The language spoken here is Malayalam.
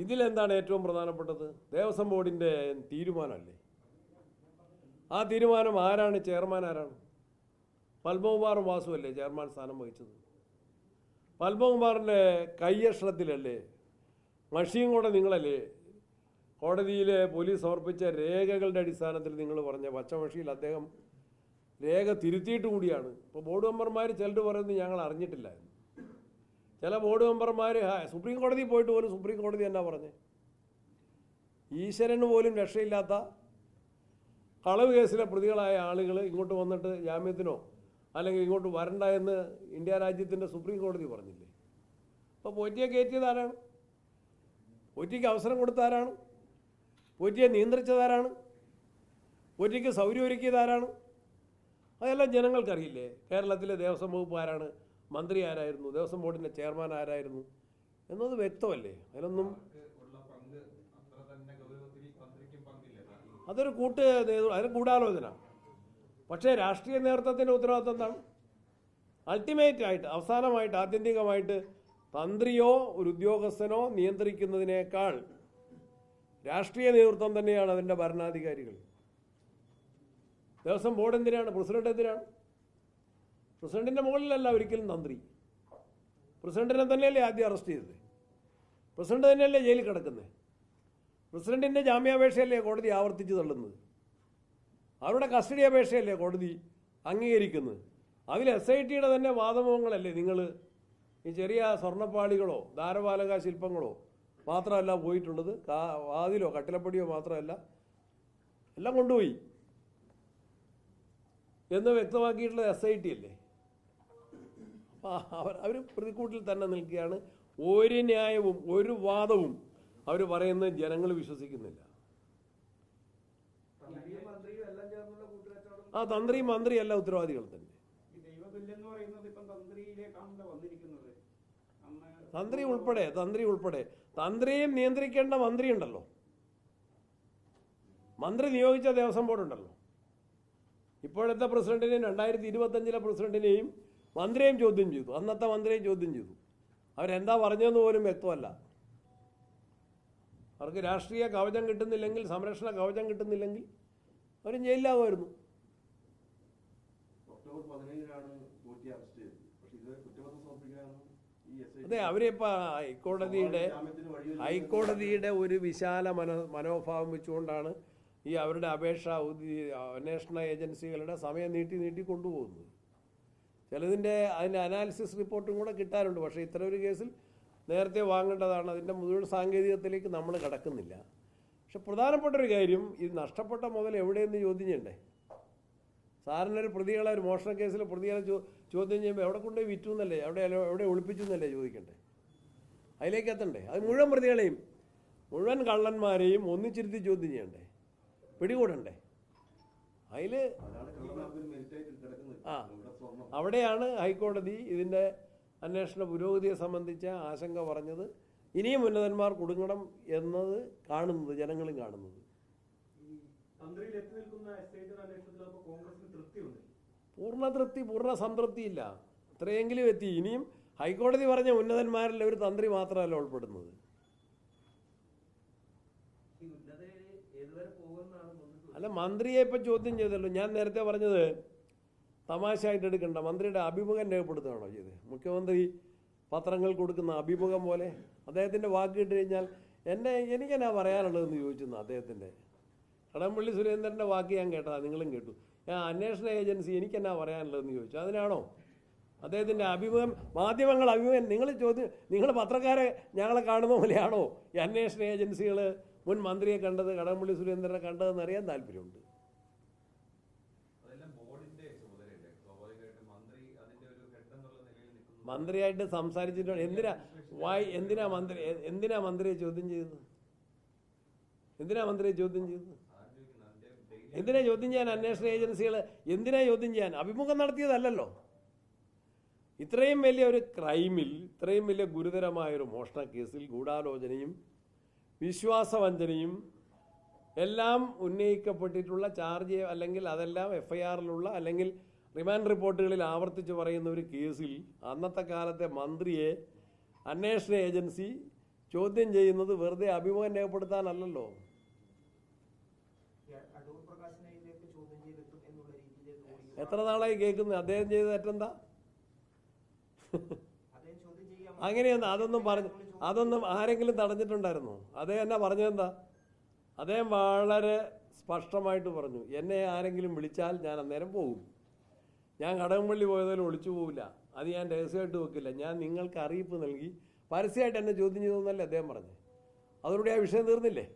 ഇതിലെന്താണ് ഏറ്റവും പ്രധാനപ്പെട്ടത്? ദേവസ്വം ബോർഡിൻ്റെ തീരുമാനമല്ലേ. ആ തീരുമാനം ആരാണ് ചെയർമാൻ? ആരാണ്? പത്മകുമാറും വാസുവല്ലേ ചെയർമാൻ സ്ഥാനം വഹിച്ചത്? പത്മകുമാറിൻ്റെ കയ്യക്ഷരത്തിലല്ലേ മഷിയും കൂടെ നിങ്ങളല്ലേ കോടതിയിൽ പോലീസ് സമർപ്പിച്ച രേഖകളുടെ അടിസ്ഥാനത്തിൽ നിങ്ങൾ പറഞ്ഞ പച്ചമഷിയിൽ അദ്ദേഹം രേഖ തിരുത്തിയിട്ട് കൂടിയാണ്. ഇപ്പോൾ ബോർഡ് മെമ്പർമാർ ചിലർ പറയുന്നത് ഞങ്ങൾ അറിഞ്ഞിട്ടില്ലായിരുന്നു. ചില ബോർഡ് മെമ്പർമാർ സുപ്രീം കോടതി പോയിട്ട് പോലും സുപ്രീം കോടതി എന്നാ പറഞ്ഞേ, ഈശ്വരന് പോലും രക്ഷയില്ലാത്ത കളവ് കേസിലെ പ്രതികളായ ആളുകൾ ഇങ്ങോട്ട് വന്നിട്ട് ജാമ്യത്തിനോ അല്ലെങ്കിൽ ഇങ്ങോട്ട് വരണ്ട എന്ന് ഇന്ത്യ രാജ്യത്തിൻ്റെ സുപ്രീം കോടതി പറഞ്ഞില്ലേ? അപ്പോൾ പോറ്റിയെ കയറ്റിയതാരാണ്? പോറ്റിക്ക് അവസരം കൊടുത്താരാണ്? പോറ്റിയെ നിയന്ത്രിച്ചതാരാണ്? പോറ്റിക്ക് സൗകര്യം ഒരുക്കിയതാരാണ്? അതെല്ലാം ജനങ്ങൾക്കറിയില്ലേ? കേരളത്തിലെ ദേവസ്വം വകുപ്പ് ആരാണ്? മന്ത്രി ആരായിരുന്നു? ദേവസ്വം ബോർഡിൻ്റെ ചെയർമാൻ ആരായിരുന്നു എന്നത് വ്യക്തമല്ലേ? അതിലൊന്നും അതൊരു അതിന് ഗൂഢാലോചന. പക്ഷേ രാഷ്ട്രീയ നേതൃത്വത്തിൻ്റെ ഉത്തരവാദിത്വം എന്താണ്? അൾട്ടിമേറ്റ് ആയിട്ട്, അവസാനമായിട്ട്, ആത്യന്തികമായിട്ട് തന്ത്രിയോ ഒരു ഉദ്യോഗസ്ഥനോ നിയന്ത്രിക്കുന്നതിനേക്കാൾ രാഷ്ട്രീയ നേതൃത്വം തന്നെയാണ് അതിൻ്റെ ഭരണാധികാരികൾ. ദേവസ്വം ബോർഡ് എന്തിനാണ്? പ്രസിഡന്റ് എന്തിനാണ്? പ്രസിഡന്റിൻ്റെ മുകളിലല്ല ഒരിക്കലും തന്ത്രി. പ്രസിഡന്റിനെ തന്നെയല്ലേ ആദ്യം അറസ്റ്റ് ചെയ്തത്? പ്രസിഡന്റ് തന്നെയല്ലേ ജയിലിൽ കിടക്കുന്നത്? പ്രസിഡന്റിൻ്റെ ജാമ്യാപേക്ഷയല്ലേ കോടതി ആവർത്തിച്ച് തള്ളുന്നത്? അവരുടെ കസ്റ്റഡി അപേക്ഷയല്ലേ കോടതി അംഗീകരിക്കുന്നത്? അതിൽ SITയുടെ തന്നെ വാദമുഖങ്ങളല്ലേ നിങ്ങൾ ഈ ചെറിയ സ്വർണ്ണപ്പാളികളോ ധാരപാലക ശില്പങ്ങളോ മാത്രമല്ല പോയിട്ടുള്ളത്, വാതിലോ കട്ടിലപ്പടിയോ മാത്രമല്ല എല്ലാം കൊണ്ടുപോയി എന്ന് വ്യക്തമാക്കിയിട്ടുള്ളത് SIT അല്ലേ? അപ്പോൾ അവർ പ്രതിക്കൂട്ടിൽ തന്നെ നിൽക്കുകയാണ്. ഒരു ന്യായവും ഒരു വാദവും അവർ പറയുന്നത് ജനങ്ങൾ വിശ്വസിക്കുന്നില്ല. ആ തന്ത്രി മന്ത്രിയല്ല ഉത്തരവാദികൾ തന്നെ. തന്ത്രി ഉൾപ്പെടെ തന്ത്രിയും നിയന്ത്രിക്കേണ്ട മന്ത്രിയുണ്ടല്ലോ. മന്ത്രി നിയോഗിച്ച ദേവസ്വം ബോർഡുണ്ടല്ലോ. ഇപ്പോഴത്തെ പ്രസിഡന്റിനെയും 2025 പ്രസിഡന്റിനെയും മന്ത്രിയെയും ചോദ്യം ചെയ്തു. അന്നത്തെ മന്ത്രിയെയും ചോദ്യം ചെയ്തു. അവരെന്താ പറഞ്ഞതെന്ന് പോലും വ്യക്തമല്ല. അവർക്ക് രാഷ്ട്രീയ കവചം കിട്ടുന്നില്ലെങ്കിൽ, സംരക്ഷണ കവചം കിട്ടുന്നില്ലെങ്കിൽ അവരും ജയിലിലാകുമായിരുന്നു. അതെ, അവരിപ്പോൾ ഹൈക്കോടതിയുടെ ഒരു വിശാല മനോഭാവം വെച്ചുകൊണ്ടാണ് ഈ അവരുടെ അപേക്ഷ അന്വേഷണ ഏജൻസികളുടെ സമയം നീട്ടി കൊണ്ടുപോകുന്നത്. ചിലതിൻ്റെ അതിൻ്റെ അനാലിസിസ് റിപ്പോർട്ടും കൂടെ കിട്ടാറുണ്ട്. പക്ഷേ ഇത്തരം ഒരു കേസിൽ നേരത്തെ വാങ്ങേണ്ടതാണ്. അതിൻ്റെ മുഴുവൻ സാങ്കേതികത്തിലേക്ക് നമ്മൾ കടക്കുന്നില്ല. പക്ഷെ പ്രധാനപ്പെട്ടൊരു കാര്യം, ഇത് നഷ്ടപ്പെട്ട മുതൽ എവിടെയെന്ന് ചോദ്യം ചെയ്യണ്ടേ? സാറിന് ഒരു പ്രതികളെ, ഒരു മോഷണ കേസിൽ പ്രതികളെ ചോദ്യം ചെയ്യുമ്പോൾ എവിടെ കൊണ്ടുപോയി വിറ്റു എന്നല്ലേ, എവിടെ ഒളിപ്പിച്ചു എന്നല്ലേ ചോദിക്കണ്ടേ? അതിലേക്ക് എത്തണ്ടേ? അത് മുഴുവൻ പ്രതികളെയും, മുഴുവൻ കള്ളന്മാരെയും ഒന്നിച്ചിരുത്തി ചോദ്യം ചെയ്യണ്ടേ? പിടികൂടണ്ടേ? അതിൽ അവിടെയാണ് ഹൈക്കോടതി ഇതിൻ്റെ അന്വേഷണ പുരോഗതിയെ സംബന്ധിച്ച ആശങ്ക പറഞ്ഞത്. ഇനിയും ഉന്നതന്മാർ കുടുങ്ങണം എന്നത് കാണുന്നത്, ജനങ്ങളും കാണുന്നത്. പൂർണ്ണ തൃപ്തി, പൂർണ്ണ സംതൃപ്തിയില്ല. ഇത്രയെങ്കിലും എത്തി. ഇനിയും ഹൈക്കോടതി പറഞ്ഞ ഉന്നതന്മാരിൽ ഒരു തന്ത്രി മാത്രമല്ല ഉൾപ്പെടുന്നത്. അല്ല, മന്ത്രിയെ ഇപ്പം ചോദ്യം ചെയ്തല്ലോ. ഞാൻ നേരത്തെ പറഞ്ഞത് തമാശയായിട്ട് എടുക്കണ്ട. മന്ത്രിയുടെ അഭിമുഖം രേഖപ്പെടുത്തുകയാണോ ചെയ്തത്? മുഖ്യമന്ത്രി പത്രങ്ങൾ കൊടുക്കുന്ന അഭിമുഖം പോലെ അദ്ദേഹത്തിൻ്റെ വാക്ക് കേട്ട് കഴിഞ്ഞാൽ എനിക്കെന്നാ പറയാനുള്ളതെന്ന് ചോദിച്ചെന്ന് അദ്ദേഹത്തിൻ്റെ. കടകംപള്ളി സുരേന്ദ്രൻ്റെ വാക്ക് ഞാൻ കേട്ടതാണ്, നിങ്ങളും കേട്ടു. ഞാൻ അന്വേഷണ ഏജൻസി എനിക്കെന്നാ പറയാനുള്ളതെന്ന് ചോദിച്ചു. അതിനാണോ അദ്ദേഹത്തിൻ്റെ അഭിമുഖം? മാധ്യമങ്ങൾ അഭിമുഖം നിങ്ങൾ പത്രക്കാരെ ഞങ്ങളെ കാണുന്ന പോലെയാണോ ഈ അന്വേഷണ ഏജൻസികൾ മുൻ മന്ത്രിയെ കണ്ടത്, കടകംപള്ളി സുരേന്ദ്രനെ കണ്ടതെന്ന് അറിയാൻ താല്പര്യമുണ്ട്. മന്ത്രിയായിട്ട് സംസാരിച്ചിട്ടുണ്ട്. എന്തിനാ മന്ത്രിയെ ചോദ്യം ചെയ്തത്? എന്തിനാ ചോദ്യം ചെയ്യാൻ അന്വേഷണ ഏജൻസികൾ എന്തിനാ ചോദ്യം ചെയ്യാൻ? അഭിമുഖം നടത്തിയതല്ലല്ലോ. ഇത്രയും വലിയ ഒരു ക്രൈമിൽ, ഇത്രയും വലിയ ഗുരുതരമായൊരു മോഷണ കേസിൽ ഗൂഢാലോചനയും വിശ്വാസവഞ്ചനയും എല്ലാം ഉന്നയിക്കപ്പെട്ടിട്ടുള്ള ചാർജ്, അല്ലെങ്കിൽ അതെല്ലാം FIRലുള്ള അല്ലെങ്കിൽ റിമാൻഡ് റിപ്പോർട്ടുകളിൽ ആവർത്തിച്ച് പറയുന്ന ഒരു കേസിൽ അന്നത്തെ കാലത്തെ മന്ത്രിയെ അന്വേഷണ ഏജൻസി ചോദ്യം ചെയ്യുന്നത് വെറുതെ അഭിമുഖം രേഖപ്പെടുത്താനല്ലല്ലോ. എത്ര നാളായി കേൾക്കുന്നത്? അദ്ദേഹം ചെയ്ത തെറ്റെന്താ? അങ്ങനെയൊന്നും അതൊന്നും ആരെങ്കിലും തടഞ്ഞിട്ടുണ്ടായിരുന്നോ? അദ്ദേഹം എന്നാ പറഞ്ഞതെന്താ? അദ്ദേഹം വളരെ സ്പഷ്ടമായിട്ട് പറഞ്ഞു, എന്നെ ആരെങ്കിലും വിളിച്ചാൽ ഞാൻ അന്നേരം പോകും. ഞാൻ കടകംപള്ളി പോയതിൽ ഒളിച്ചു പോവില്ല, അത് ഞാൻ രഹസ്യമായിട്ട് വെക്കില്ല, ഞാൻ നിങ്ങൾക്ക് അറിയിപ്പ് നൽകി പരസ്യമായിട്ട് എന്നെ ചോദ്യം ചെയ്തോന്നല്ലേ അദ്ദേഹം പറഞ്ഞു. അതോടുകൂടി ആ വിഷയം തീർന്നില്ലേ?